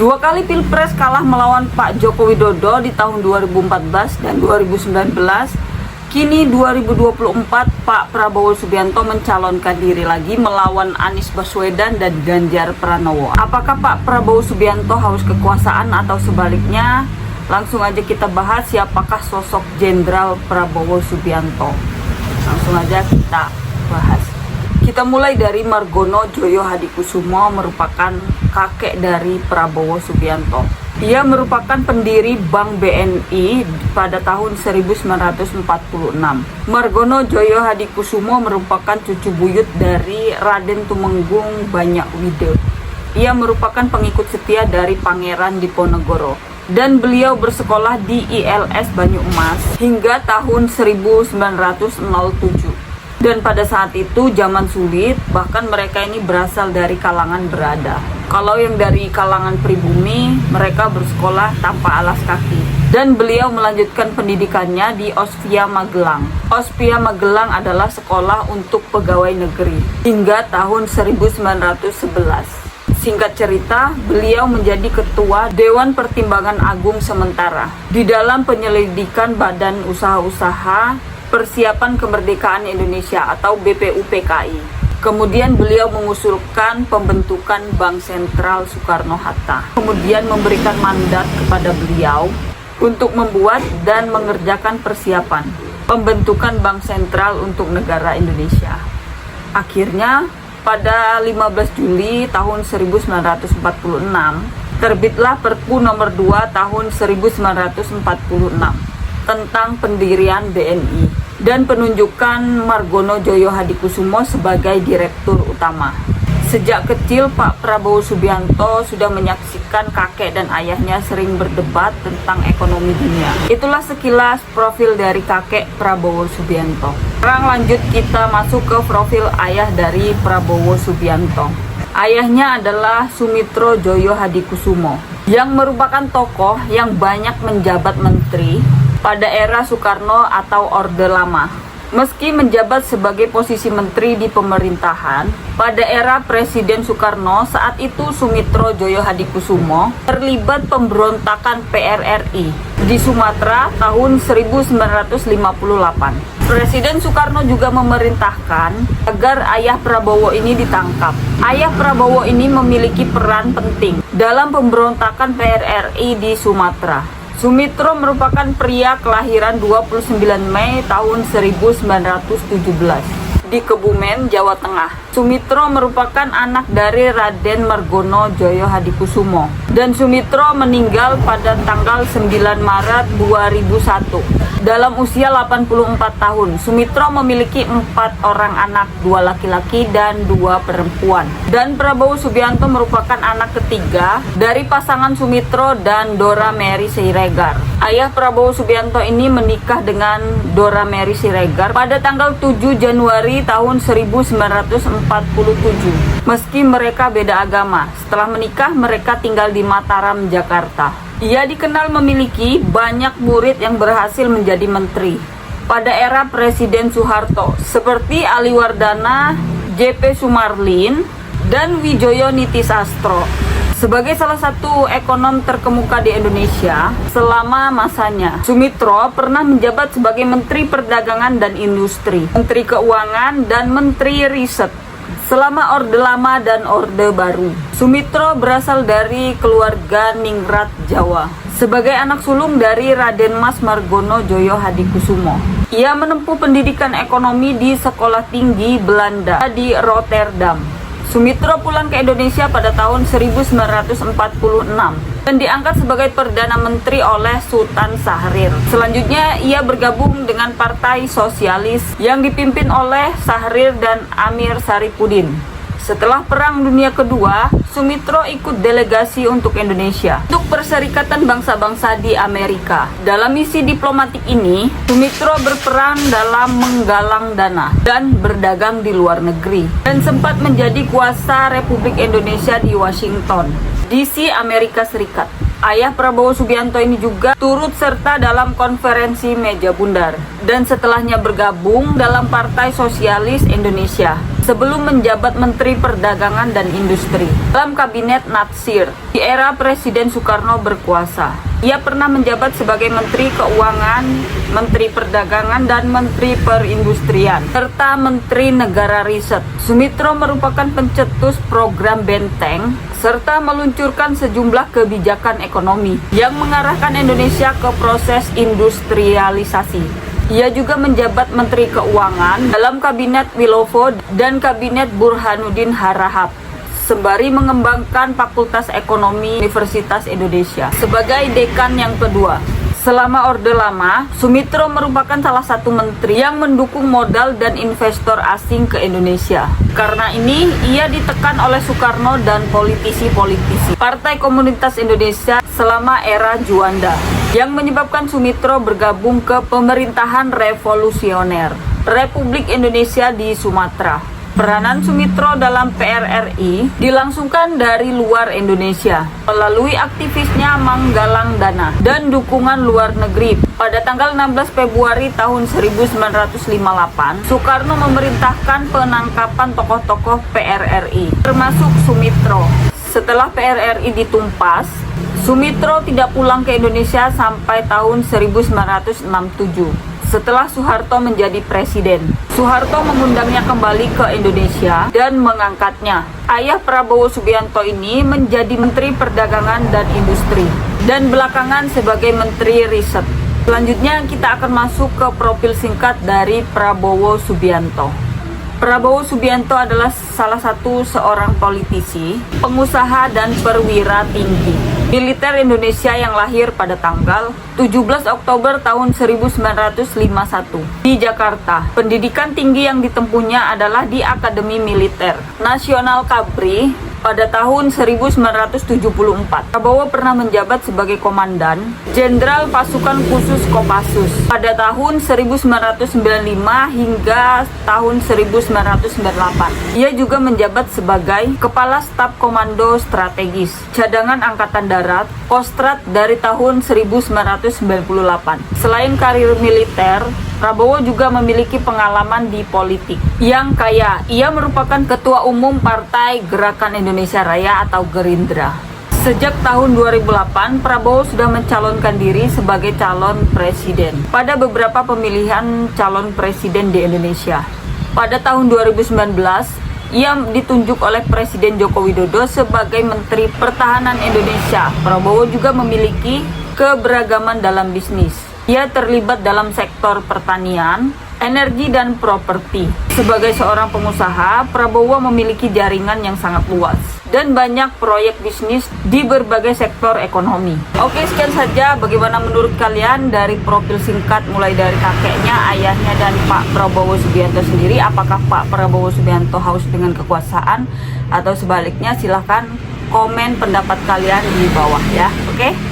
Dua kali Pilpres kalah melawan Pak Joko Widodo di tahun 2014 dan 2019. Kini 2024 Pak Prabowo Subianto mencalonkan diri lagi melawan Anies Baswedan dan Ganjar Pranowo. Apakah Pak Prabowo Subianto haus kekuasaan atau sebaliknya? Langsung aja kita bahas siapakah sosok Jenderal Prabowo Subianto. Langsung aja kita bahas. Kita mulai dari Margono Joyo Hadikusumo, merupakan kakek dari Prabowo Subianto. Ia merupakan pendiri Bank BNI pada tahun 1946. Margono Joyo Hadikusumo merupakan cucu buyut dari Raden Tumenggung Banyakwide. Ia merupakan pengikut setia dari Pangeran Diponegoro. Dan beliau bersekolah di ILS Banyuemas hingga tahun 1907. Dan pada saat itu zaman sulit, bahkan mereka ini berasal dari kalangan berada. Kalau yang dari kalangan pribumi, mereka bersekolah tanpa alas kaki. Dan beliau melanjutkan pendidikannya di Ospia Magelang. Ospia Magelang adalah sekolah untuk pegawai negeri hingga tahun 1911. Singkat cerita, beliau menjadi ketua Dewan Pertimbangan Agung sementara di dalam penyelidikan Badan Usaha-Usaha Persiapan Kemerdekaan Indonesia atau BPUPKI. Kemudian beliau mengusulkan pembentukan Bank Sentral Soekarno-Hatta. Kemudian memberikan mandat kepada beliau untuk membuat dan mengerjakan persiapan pembentukan Bank Sentral untuk negara Indonesia. Akhirnya pada 15 Juli tahun 1946 terbitlah Perpu nomor 2 tahun 1946 tentang pendirian BNI dan penunjukan Margono Joyo Hadikusumo sebagai direktur utama. Sejak kecil Pak Prabowo Subianto sudah menyaksikan kakek dan ayahnya sering berdebat tentang ekonomi dunia. Itulah sekilas profil dari kakek Prabowo Subianto. Sekarang lanjut kita masuk ke profil ayah dari Prabowo Subianto. Ayahnya adalah Sumitro Joyo Hadikusumo yang merupakan tokoh yang banyak menjabat menteri pada era Soekarno atau Orde Lama. Meski menjabat sebagai posisi menteri di pemerintahan, pada era Presiden Soekarno saat itu Sumitro Joyo Hadikusumo terlibat pemberontakan PRRI di Sumatera tahun 1958. Presiden Soekarno juga memerintahkan agar ayah Prabowo ini ditangkap. Ayah Prabowo ini memiliki peran penting dalam pemberontakan PRRI di Sumatera. Sumitro merupakan pria kelahiran 29 Mei tahun 1917 di Kebumen, Jawa Tengah. Sumitro merupakan anak dari Raden Margono Joyo Hadikusumo dan Sumitro meninggal pada tanggal 9 Maret 2001 dalam usia 84 tahun. Sumitro memiliki 4 orang anak, 2 laki-laki dan 2 perempuan. Dan Prabowo Subianto merupakan anak ketiga dari pasangan Sumitro dan Dora Mary Siregar. Ayah Prabowo Subianto ini menikah dengan Dora Mary Siregar pada tanggal 7 Januari tahun 1947. Meski mereka beda agama, setelah menikah mereka tinggal di Mataram, Jakarta. Ia dikenal memiliki banyak murid yang berhasil menjadi menteri pada era Presiden Soeharto, seperti Ali Wardana, JP Sumarlin, dan Wijoyo Nitisastro. Sebagai salah satu ekonom terkemuka di Indonesia selama masanya, Sumitro pernah menjabat sebagai Menteri Perdagangan dan Industri, Menteri Keuangan, dan Menteri Riset selama Orde Lama dan Orde Baru. Sumitro berasal dari keluarga ningrat Jawa. Sebagai anak sulung dari Raden Mas Margono Joyo Hadikusumo, ia menempuh pendidikan ekonomi di Sekolah Tinggi Belanda di Rotterdam. Sumitro pulang ke Indonesia pada tahun 1946 dan diangkat sebagai Perdana Menteri oleh Sultan Syahrir. Selanjutnya ia bergabung dengan Partai Sosialis yang dipimpin oleh Syahrir dan Amir Saripudin. Setelah Perang Dunia Kedua, Sumitro ikut delegasi untuk Indonesia untuk Perserikatan Bangsa-Bangsa di Amerika. Dalam misi diplomatik ini, Sumitro berperan dalam menggalang dana dan berdagang di luar negeri dan sempat menjadi kuasa Republik Indonesia di Washington, D.C., Amerika Serikat. Ayah Prabowo Subianto ini juga turut serta dalam konferensi meja bundar dan setelahnya bergabung dalam Partai Sosialis Indonesia sebelum menjabat Menteri Perdagangan dan Industri dalam Kabinet Natsir di era Presiden Soekarno berkuasa. Ia pernah menjabat sebagai Menteri Keuangan, Menteri Perdagangan, dan Menteri Perindustrian, serta Menteri Negara Riset. Sumitro merupakan pencetus program Benteng, serta meluncurkan sejumlah kebijakan ekonomi yang mengarahkan Indonesia ke proses industrialisasi. Ia juga menjabat Menteri Keuangan dalam Kabinet Wilowo dan Kabinet Burhanuddin Harahap, sembari mengembangkan Fakultas Ekonomi Universitas Indonesia sebagai dekan yang kedua. Selama Orde Lama, Sumitro merupakan salah satu menteri yang mendukung modal dan investor asing ke Indonesia. Karena ini, ia ditekan oleh Soekarno dan politisi-politisi Partai Komunitas Indonesia selama era Juanda, yang menyebabkan Sumitro bergabung ke pemerintahan revolusioner Republik Indonesia di Sumatera. Peranan Sumitro dalam PRRI dilangsungkan dari luar Indonesia melalui aktivisnya menggalang dana dan dukungan luar negeri. Pada tanggal 16 Februari tahun 1958, Soekarno memerintahkan penangkapan tokoh-tokoh PRRI, termasuk Sumitro. Setelah PRRI ditumpas, Sumitro tidak pulang ke Indonesia sampai tahun 1967. Setelah Soeharto menjadi presiden, Soeharto mengundangnya kembali ke Indonesia dan mengangkatnya. Ayah Prabowo Subianto ini menjadi Menteri Perdagangan dan Industri, dan belakangan sebagai Menteri Riset. Selanjutnya kita akan masuk ke profil singkat dari Prabowo Subianto. Prabowo Subianto adalah salah satu seorang politisi, pengusaha, dan perwira tinggi militer Indonesia yang lahir pada tanggal 17 Oktober tahun 1951 di Jakarta. Pendidikan tinggi yang ditempuhnya adalah di Akademi Militer Nasional Kapri. Pada tahun 1974, Prabowo pernah menjabat sebagai Komandan Jenderal Pasukan Khusus Kopassus pada tahun 1995 hingga tahun 1998. Ia juga menjabat sebagai Kepala Staf Komando Strategis Cadangan Angkatan Darat Kostrad dari tahun 1998. Selain karir militer, Prabowo juga memiliki pengalaman di politik yang kaya. Ia merupakan Ketua Umum Partai Gerakan Indonesia Raya atau Gerindra. Sejak tahun 2008, Prabowo sudah mencalonkan diri sebagai calon presiden pada beberapa pemilihan calon presiden di Indonesia. Pada tahun 2019, ia ditunjuk oleh Presiden Joko Widodo sebagai Menteri Pertahanan Indonesia. Prabowo juga memiliki keberagaman dalam bisnis. Ia terlibat dalam sektor pertanian, energi, dan properti. Sebagai seorang pengusaha, Prabowo memiliki jaringan yang sangat luas dan banyak proyek bisnis di berbagai sektor ekonomi. Oke, sekian saja. Bagaimana menurut kalian dari profil singkat mulai dari kakeknya, ayahnya, dan Pak Prabowo Subianto sendiri? Apakah Pak Prabowo Subianto haus dengan kekuasaan atau sebaliknya? Silahkan komen pendapat kalian di bawah ya. Oke.